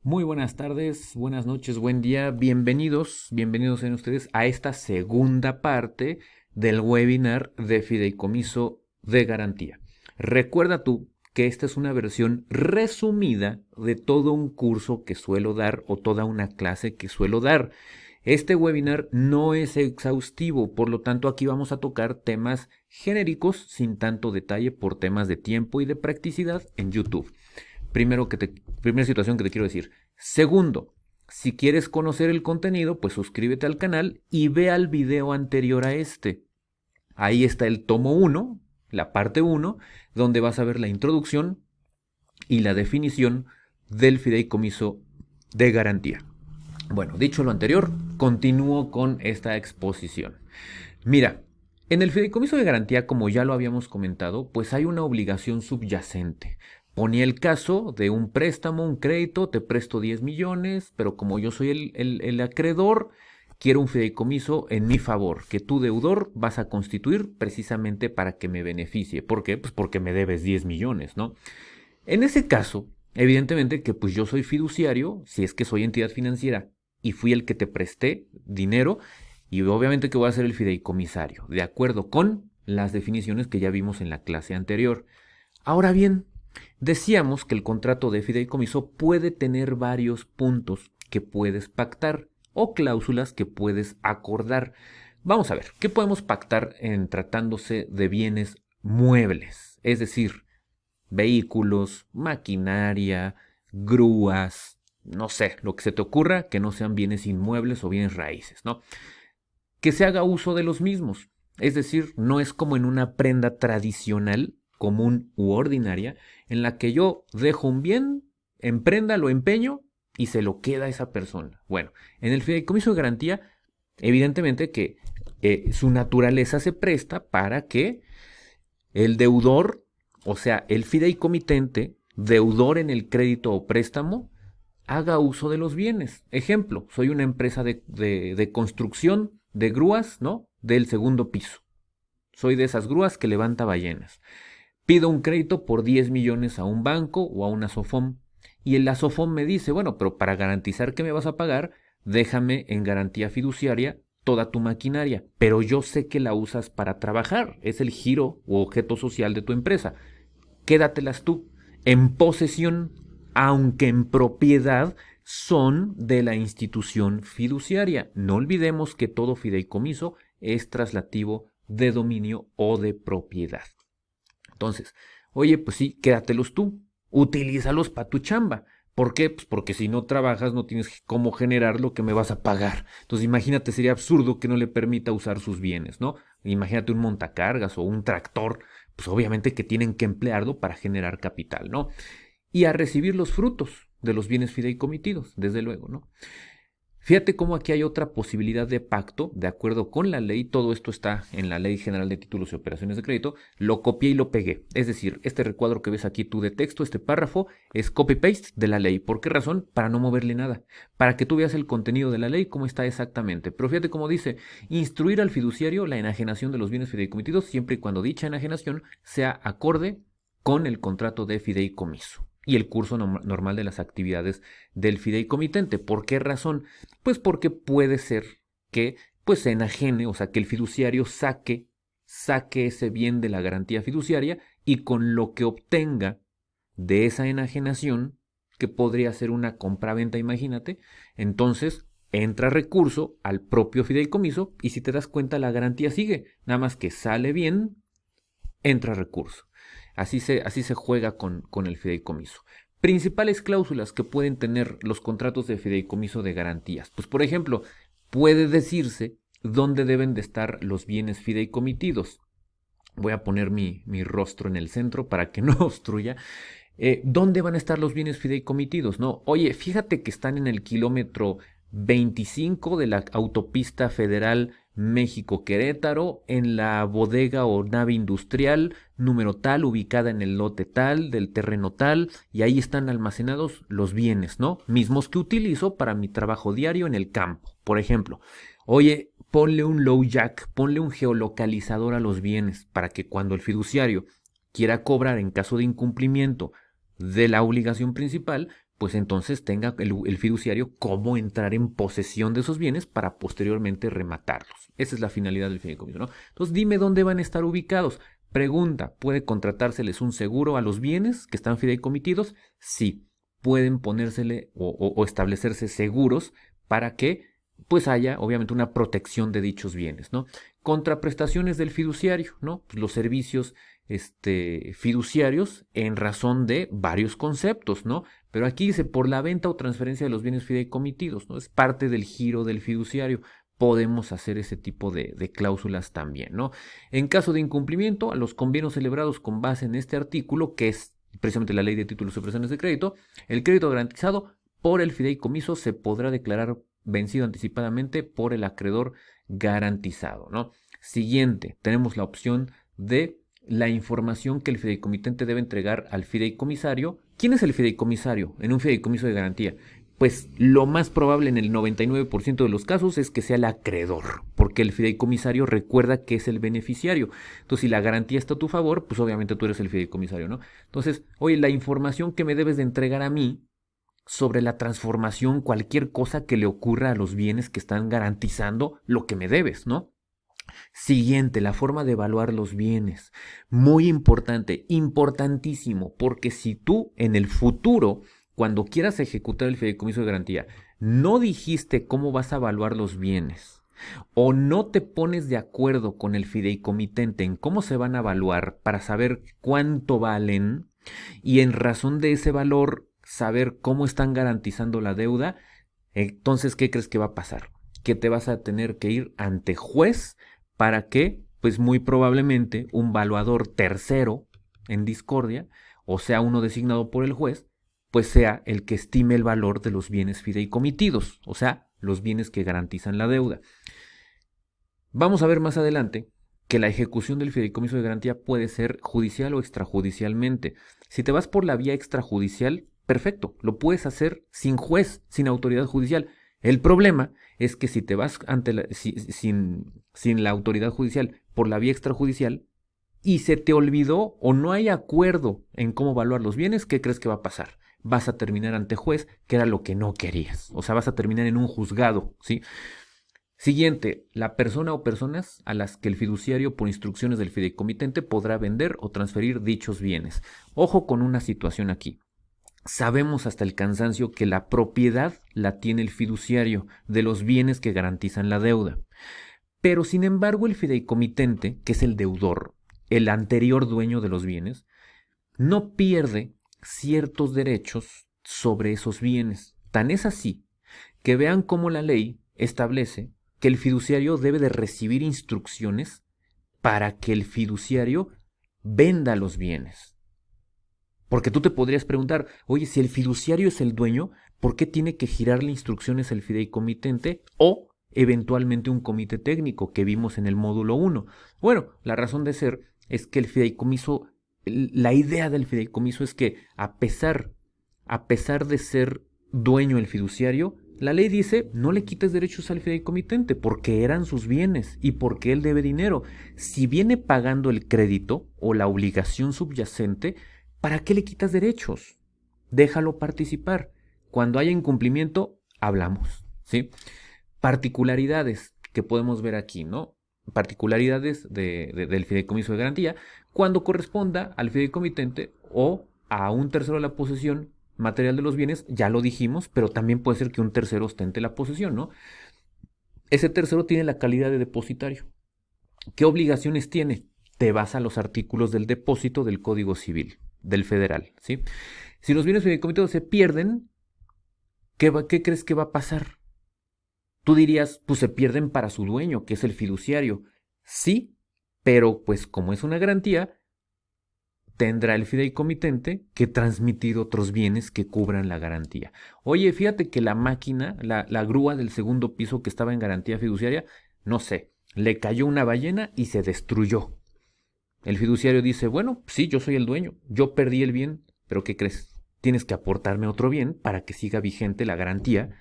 Muy buenas tardes, buenas noches, buen día, bienvenidos sean ustedes a esta segunda parte del webinar de fideicomiso de garantía. Recuerda tú que esta es una versión resumida de todo un curso que suelo dar o toda una clase que suelo dar. Este webinar no es exhaustivo, por lo tanto aquí vamos a tocar temas genéricos sin tanto detalle por temas de tiempo y de practicidad en YouTube. Primera situación que te quiero decir. Segundo, si quieres conocer el contenido, pues suscríbete al canal y ve al video anterior a este. Ahí está el tomo 1, la parte 1, donde vas a ver la introducción y la definición del fideicomiso de garantía. Bueno, dicho lo anterior, continúo con esta exposición. Mira, en el fideicomiso de garantía, como ya lo habíamos comentado, pues hay una obligación subyacente. Ponía el caso de un préstamo, un crédito, te presto 10 millones, pero como yo soy el acreedor, quiero un fideicomiso en mi favor, que tu deudor vas a constituir precisamente para que me beneficie. ¿Por qué? Pues porque me debes 10 millones, ¿no? En ese caso, evidentemente que pues yo soy fiduciario, si es que soy entidad financiera y fui el que te presté dinero, y obviamente que voy a ser el fideicomisario, de acuerdo con las definiciones que ya vimos en la clase anterior. Ahora bien, decíamos que el contrato de fideicomiso puede tener varios puntos que puedes pactar o cláusulas que puedes acordar. Vamos a ver, ¿qué podemos pactar en tratándose de bienes muebles? Es decir, vehículos, maquinaria, grúas, no sé, lo que se te ocurra, que no sean bienes inmuebles o bienes raíces, ¿no? Que se haga uso de los mismos. Es decir, no es como en una prenda tradicional, común u ordinaria, en la que yo dejo un bien, en prenda lo empeño y se lo queda a esa persona. Bueno, en el fideicomiso de garantía, evidentemente que su naturaleza se presta para que el deudor, o sea, el fideicomitente, deudor en el crédito o préstamo, haga uso de los bienes. Ejemplo, soy una empresa de construcción de grúas, ¿no? Del segundo piso. Soy de esas grúas que levanta ballenas. Pido un crédito por 10 millones a un banco o a una SOFOM. Y el SOFOM me dice, bueno, pero para garantizar que me vas a pagar, déjame en garantía fiduciaria toda tu maquinaria. Pero yo sé que la usas para trabajar. Es el giro o objeto social de tu empresa. Quédatelas tú en posesión, aunque en propiedad, son de la institución fiduciaria. No olvidemos que todo fideicomiso es traslativo de dominio o de propiedad. Entonces, oye, pues sí, quédatelos tú, utilízalos para tu chamba. ¿Por qué? Pues porque si no trabajas no tienes cómo generar lo que me vas a pagar. Entonces imagínate, sería absurdo que no le permita usar sus bienes, ¿no? Imagínate un montacargas o un tractor, pues obviamente que tienen que emplearlo para generar capital, ¿no? Y a recibir los frutos de los bienes fideicomitidos, desde luego, ¿no? Fíjate cómo aquí hay otra posibilidad de pacto, de acuerdo con la ley, todo esto está en la Ley General de Títulos y Operaciones de Crédito, lo copié y lo pegué. Es decir, este recuadro que ves aquí tú de texto, este párrafo, es copy-paste de la ley. ¿Por qué razón? Para no moverle nada, para que tú veas el contenido de la ley, cómo está exactamente. Pero fíjate cómo dice, instruir al fiduciario la enajenación de los bienes fideicomitidos siempre y cuando dicha enajenación sea acorde con el contrato de fideicomiso y el curso normal de las actividades del fideicomitente. ¿Por qué razón? Pues porque puede ser que pues se enajene, o sea, que el fiduciario saque ese bien de la garantía fiduciaria y con lo que obtenga de esa enajenación, que podría ser una compraventa, imagínate, entonces entra recurso al propio fideicomiso y si te das cuenta la garantía sigue, nada más que sale bien, entra recurso. Así se juega con el fideicomiso. Principales cláusulas que pueden tener los contratos de fideicomiso de garantías. Pues por ejemplo, puede decirse dónde deben de estar los bienes fideicomitidos. Voy a poner mi rostro en el centro para que no obstruya. ¿Dónde van a estar los bienes fideicomitidos? No, oye, fíjate que están en el kilómetro 25 de la autopista federal México-Querétaro, en la bodega o nave industrial número tal, ubicada en el lote tal, del terreno tal, y ahí están almacenados los bienes, ¿no? Mismos que utilizo para mi trabajo diario en el campo. Por ejemplo, oye, ponle un low jack, ponle un geolocalizador a los bienes para que cuando el fiduciario quiera cobrar en caso de incumplimiento de la obligación principal, pues entonces tenga el fiduciario cómo entrar en posesión de esos bienes para posteriormente rematarlos. Esa es la finalidad del fideicomiso, ¿no? Entonces dime dónde van a estar ubicados. Pregunta, ¿puede contratárseles un seguro a los bienes que están fideicomitidos? Sí, pueden ponérsele o establecerse seguros para que pues haya obviamente una protección de dichos bienes, ¿no? Contraprestaciones del fiduciario, ¿no? Pues los servicios fiduciarios en razón de varios conceptos, ¿no? Pero aquí dice por la venta o transferencia de los bienes fideicomitidos, ¿no? Es parte del giro del fiduciario. Podemos hacer ese tipo de cláusulas también, ¿no? En caso de incumplimiento, a los convenios celebrados con base en este artículo, que es precisamente la ley de títulos y operaciones de crédito, el crédito garantizado por el fideicomiso se podrá declarar vencido anticipadamente por el acreedor garantizado, ¿no? Siguiente, tenemos la opción de la información que el fideicomitente debe entregar al fideicomisario. ¿Quién es el fideicomisario en un fideicomiso de garantía? Pues lo más probable en el 99% de los casos es que sea el acreedor, porque el fideicomisario recuerda que es el beneficiario. Entonces, si la garantía está a tu favor, pues obviamente tú eres el fideicomisario, ¿no? Entonces, oye, la información que me debes de entregar a mí sobre la transformación, cualquier cosa que le ocurra a los bienes que están garantizando lo que me debes, ¿no? Siguiente, la forma de evaluar los bienes. Muy importante, importantísimo, porque si tú en el futuro, cuando quieras ejecutar el fideicomiso de garantía, no dijiste cómo vas a evaluar los bienes o no te pones de acuerdo con el fideicomitente en cómo se van a evaluar para saber cuánto valen y en razón de ese valor saber cómo están garantizando la deuda, entonces, ¿qué crees que va a pasar? Que te vas a tener que ir ante juez para que, pues muy probablemente, un valuador tercero en discordia, o sea, uno designado por el juez, pues sea el que estime el valor de los bienes fideicomitidos, o sea, los bienes que garantizan la deuda. Vamos a ver más adelante que la ejecución del fideicomiso de garantía puede ser judicial o extrajudicialmente. Si te vas por la vía extrajudicial, perfecto, lo puedes hacer sin juez, sin autoridad judicial. El problema es que si te vas sin la autoridad judicial por la vía extrajudicial y se te olvidó o no hay acuerdo en cómo evaluar los bienes, ¿qué crees que va a pasar? Vas a terminar ante juez, que era lo que no querías. O sea, vas a terminar en un juzgado, ¿sí? Siguiente, la persona o personas a las que el fiduciario por instrucciones del fideicomitente podrá vender o transferir dichos bienes. Ojo con una situación aquí. Sabemos hasta el cansancio que la propiedad la tiene el fiduciario de los bienes que garantizan la deuda. Pero sin embargo el fideicomitente, que es el deudor, el anterior dueño de los bienes, no pierde ciertos derechos sobre esos bienes. Tan es así que vean cómo la ley establece que el fiduciario debe de recibir instrucciones para que el fiduciario venda los bienes. Porque tú te podrías preguntar, oye, si el fiduciario es el dueño, ¿por qué tiene que girarle instrucciones al fideicomitente o eventualmente un comité técnico que vimos en el módulo 1? Bueno, la razón de ser es que el fideicomiso, la idea del fideicomiso es que a pesar de ser dueño el fiduciario, la ley dice, no le quites derechos al fideicomitente porque eran sus bienes y porque él debe dinero. Si viene pagando el crédito o la obligación subyacente, ¿para qué le quitas derechos? Déjalo participar. Cuando haya incumplimiento, hablamos, ¿sí? Particularidades que podemos ver aquí, ¿no? Particularidades del fideicomiso de garantía cuando corresponda al fideicomitente o a un tercero de la posesión material de los bienes, ya lo dijimos, pero también puede ser que un tercero ostente la posesión, ¿no? Ese tercero tiene la calidad de depositario. ¿Qué obligaciones tiene? Te vas a los artículos del depósito del Código Civil, del federal, ¿sí? Si los bienes fideicomitarios se pierden, ¿qué crees que va a pasar? Tú dirías, pues se pierden para su dueño, que es el fiduciario. Sí, pero pues como es una garantía, tendrá el fideicomitente que transmitir otros bienes que cubran la garantía. Oye, fíjate que la máquina, la grúa del segundo piso que estaba en garantía fiduciaria, no sé, le cayó una ballena y se destruyó. El fiduciario dice, bueno, sí, yo soy el dueño, yo perdí el bien, pero ¿qué crees? Tienes que aportarme otro bien para que siga vigente la garantía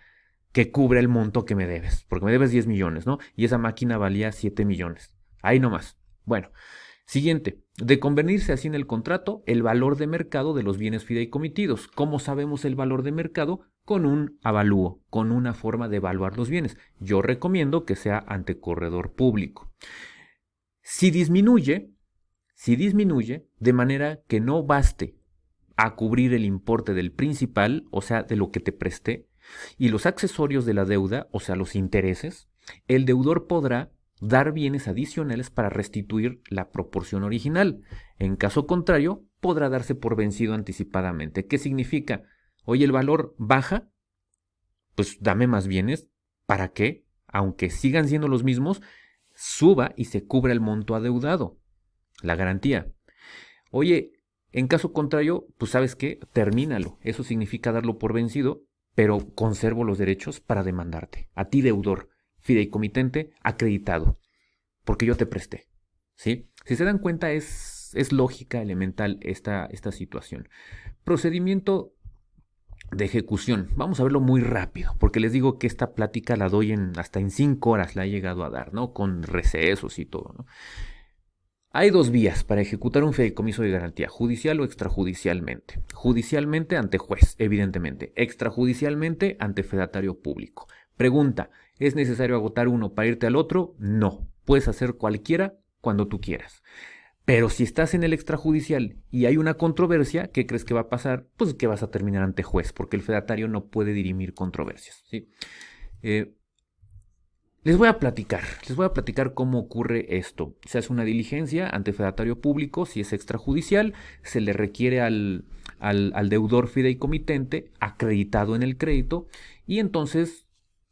que cubra el monto que me debes, porque me debes 10 millones, ¿no? Y esa máquina valía 7 millones. Ahí nomás. Bueno, Siguiente, de convenirse así en el contrato, el valor de mercado de los bienes fideicomitidos. ¿Cómo sabemos el valor de mercado? Con un avalúo, con una forma de evaluar los bienes. Yo recomiendo que sea ante corredor público. Si disminuye, de manera que no baste a cubrir el importe del principal, o sea, de lo que te presté, y los accesorios de la deuda, o sea, los intereses, el deudor podrá dar bienes adicionales para restituir la proporción original. En caso contrario, podrá darse por vencido anticipadamente. ¿Qué significa? Oye, el valor baja, pues dame más bienes para que, aunque sigan siendo los mismos, suba y se cubra el monto adeudado, la garantía. Oye, en caso contrario, pues sabes qué, termínalo. Eso significa darlo por vencido, pero conservo los derechos para demandarte. A ti, deudor, fideicomitente, acreditado, porque yo te presté. ¿Sí? Si se dan cuenta, es lógica, elemental esta situación. Procedimiento de ejecución. Vamos a verlo muy rápido, porque les digo que esta plática la doy hasta en 5 horas, la he llegado a dar, ¿no? Con recesos y todo, ¿no? Hay dos vías para ejecutar un fideicomiso de garantía, judicial o extrajudicialmente. Judicialmente ante juez, evidentemente. Extrajudicialmente ante fedatario público. Pregunta, ¿es necesario agotar uno para irte al otro? No, puedes hacer cualquiera cuando tú quieras. Pero si estás en el extrajudicial y hay una controversia, ¿qué crees que va a pasar? Pues que vas a terminar ante juez, porque el fedatario no puede dirimir controversias, ¿sí? Les voy a platicar cómo ocurre esto. Se hace una diligencia ante fedatario público, si es extrajudicial, se le requiere al deudor fideicomitente acreditado en el crédito y entonces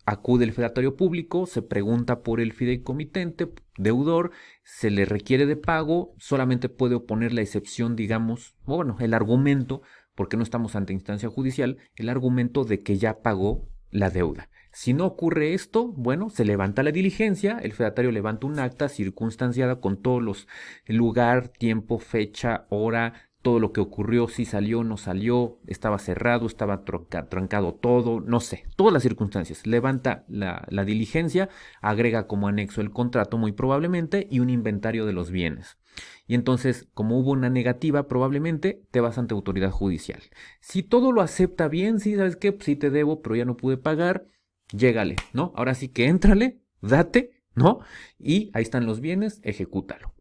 acude el fedatario público, se pregunta por el fideicomitente, deudor, se le requiere de pago, solamente puede oponer la excepción, digamos, bueno, el argumento, porque no estamos ante instancia judicial, el argumento de que ya pagó la deuda. Si no ocurre esto, bueno, se levanta la diligencia, el fedatario levanta un acta circunstanciada con todos los lugar, tiempo, fecha, hora, todo lo que ocurrió, si salió, no salió, estaba cerrado, estaba trancado todo, no sé, todas las circunstancias. Levanta la diligencia, agrega como anexo el contrato muy probablemente y un inventario de los bienes. Y entonces, como hubo una negativa, probablemente te vas ante autoridad judicial. Si todo lo acepta bien, sí, ¿sabes qué? Pues sí te debo, pero ya no pude pagar, llégale, ¿no? Ahora sí que éntrale, date, ¿no? Y ahí están los bienes, ejecútalo.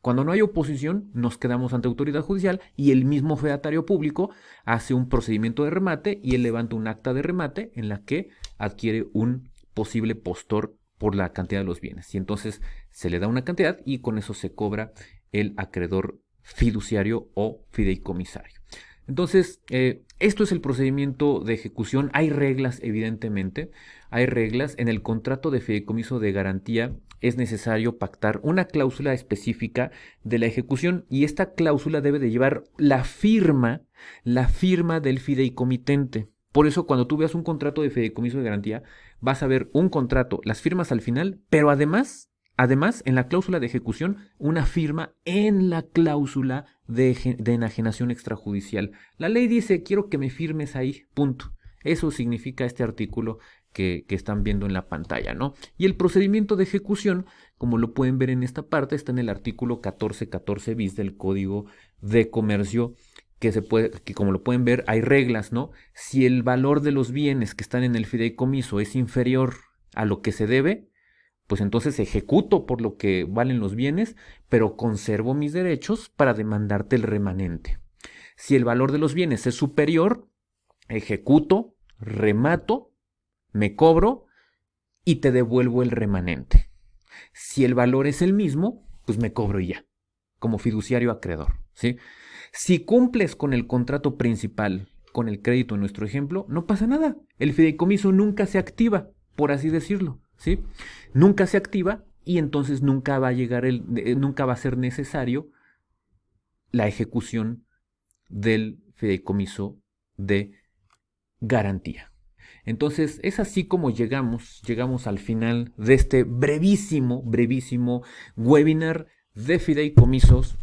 Cuando no hay oposición, nos quedamos ante autoridad judicial y el mismo fedatario público hace un procedimiento de remate y él levanta un acta de remate en la que adquiere un posible postor por la cantidad de los bienes. Y entonces se le da una cantidad y con eso se cobra el acreedor fiduciario o fideicomisario. Entonces, esto es el procedimiento de ejecución. Hay reglas, evidentemente. Hay reglas. En el contrato de fideicomiso de garantía es necesario pactar una cláusula específica de la ejecución y esta cláusula debe de llevar la firma del fideicomitente. Por eso, cuando tú veas un contrato de fideicomiso de garantía, vas a ver un contrato, las firmas al final, pero además, en la cláusula de ejecución, una firma en la cláusula de enajenación extrajudicial. La ley dice, quiero que me firmes ahí, punto. Eso significa este artículo que están viendo en la pantalla, ¿no? Y el procedimiento de ejecución, como lo pueden ver en esta parte, está en el artículo 1414 bis del Código de Comercio, que como lo pueden ver, hay reglas, ¿no? Si el valor de los bienes que están en el fideicomiso es inferior a lo que se debe, pues entonces ejecuto por lo que valen los bienes, pero conservo mis derechos para demandarte el remanente. Si el valor de los bienes es superior, ejecuto, remato, me cobro y te devuelvo el remanente. Si el valor es el mismo, pues me cobro y ya, como fiduciario acreedor, ¿sí? Si cumples con el contrato principal, con el crédito en nuestro ejemplo, no pasa nada. El fideicomiso nunca se activa, por así decirlo, ¿sí? Nunca se activa y entonces nunca va a ser necesario la ejecución del fideicomiso de garantía. Entonces es así como llegamos al final de este brevísimo webinar de fideicomisos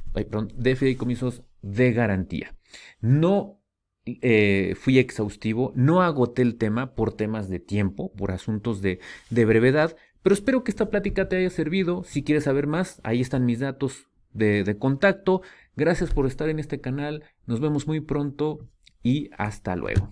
de garantía. No fui exhaustivo, no agoté el tema por temas de tiempo, por asuntos de brevedad, pero espero que esta plática te haya servido. Si quieres saber más, ahí están mis datos. de contacto. Gracias por estar en este canal. Nos vemos muy pronto y hasta luego.